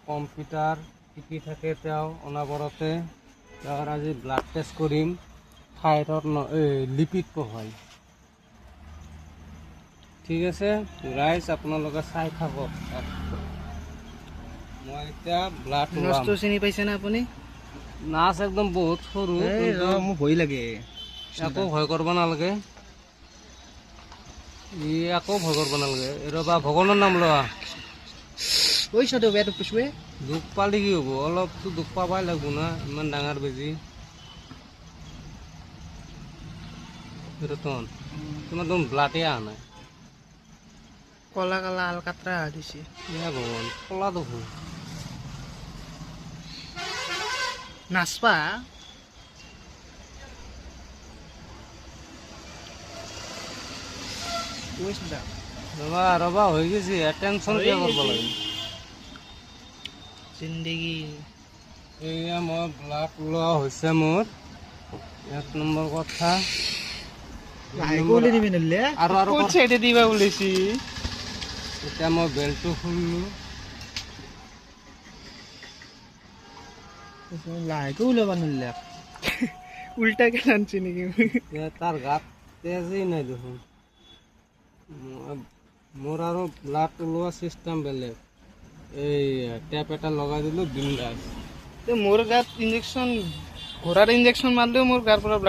Computer টিপি থাকে তেওঁ অনবৰতে। তেওঁৰ আজি ব্লাড টেষ্ট কৰিম থাইৰয়ড লিপিড প্ৰফাইল। ঠিক আছে ৰাইজ, আপোনালোকে চাই থাকক। মই এতিয়া ব্লাড নষ্ট চিনি পাইছে না আপুনি? নাচ একদম বহুত সৰু, মোৰ ভয় লাগে। একো ভয় কৰিব নালাগে, একো ভয় কৰিব নালাগে। ৰ'বা, ভগৱানৰ নাম লোৱা। পইচা দিওঁ বেয়াটো পুচুৱে। দুখ পালে কি হ'ব? অলপতো দুখ পাবাই লাগিব না, ইমান ডাঙৰ বেজি। ৰতন, তোমাৰ দেখোন ব্লাডে অহা নাই। কলা কলা আলকাতৰা দিছে। ভগৱান, কলা দেখোন। নাচপা ৰবা ৰবা, হৈ গৈছে। টেনচন কিয় কৰিব লাগে? জিন্দগী এয়া মই ব্লাড লোৱা হৈছে মোৰ 1 নম্বৰ কথা। আৰু দিবা বুলিছি। এতিয়া মই বেল্টটো খুলিলোঁ। লাহেকে ওলাব নিলে উল্টাকে আনছি নেকি? তাৰ গাত তেজেই নাই দেখোন। মোৰ আৰু ব্লাড ওলোৱা চিষ্টেম বেলেগ। এই টেপ এটা লগাই দিলোঁ, বিন্দাছ। মোৰ গাত ইঞ্জেকশ্যন, ঘোঁৰাৰ ইঞ্জেকশ্যন মাৰিলেও মোৰ গাৰ পৰা